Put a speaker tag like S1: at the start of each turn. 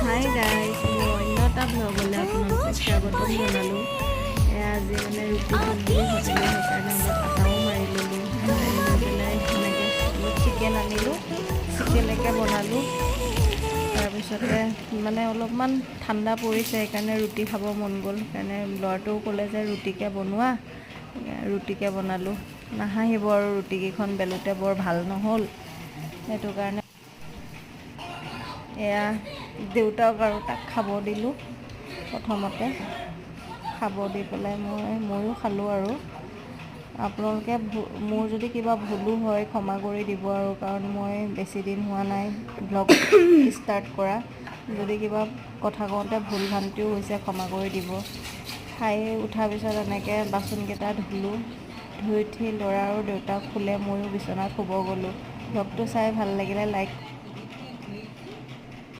S1: Hi guys, মই অন্য এটা ভ্লগলৈ আপোনালোকক স্বাগতম জনালোঁ। আজি মানে ৰুটি খাম বুলি ভাবিলোঁ, সেইকাৰণে অলপ আটাও মাৰি ল'লোঁ। মাৰি লৈ পেলাই সেনেকৈ অলপ চিকেন আনিলোঁ, চিকেনকে বনালোঁ। তাৰপিছতে মানে অলপমান ঠাণ্ডা পৰিছে, সেইকাৰণে ৰুটি খাব মন গ'ল। সেইকাৰণে ল'ৰাটোও ক'লে যে ৰুটিকে বনোৱা, ৰুটিকে বনালোঁ। নাহাঁহিব আৰু ৰুটিকেইখন বেলোতে বৰ ভাল নহ'ল, সেইটো কাৰণে এয়া দেউতাক আৰু তাক খাব দিলোঁ। প্ৰথমতে খাব দি পেলাই ময়ো খালোঁ। আৰু আপোনালোকে মোৰ যদি কিবা ভুলো হয় ক্ষমা কৰি দিব আৰু, কাৰণ মই বেছি দিন হোৱা নাই ব্লগ ষ্টাৰ্ট কৰা। যদি কিবা কথা কওঁতে ভুল ভ্ৰান্তিও হৈছে ক্ষমা কৰি দিব। খাই উঠাৰ পিছত এনেকৈ বাচনকেইটা ধুলোঁ। ধুই উঠি ল'ৰা আৰু দেউতাক শুলে, ময়ো বিচনাত শুব গ'লোঁ। ব্লগটো চাই ভাল লাগিলে লাইক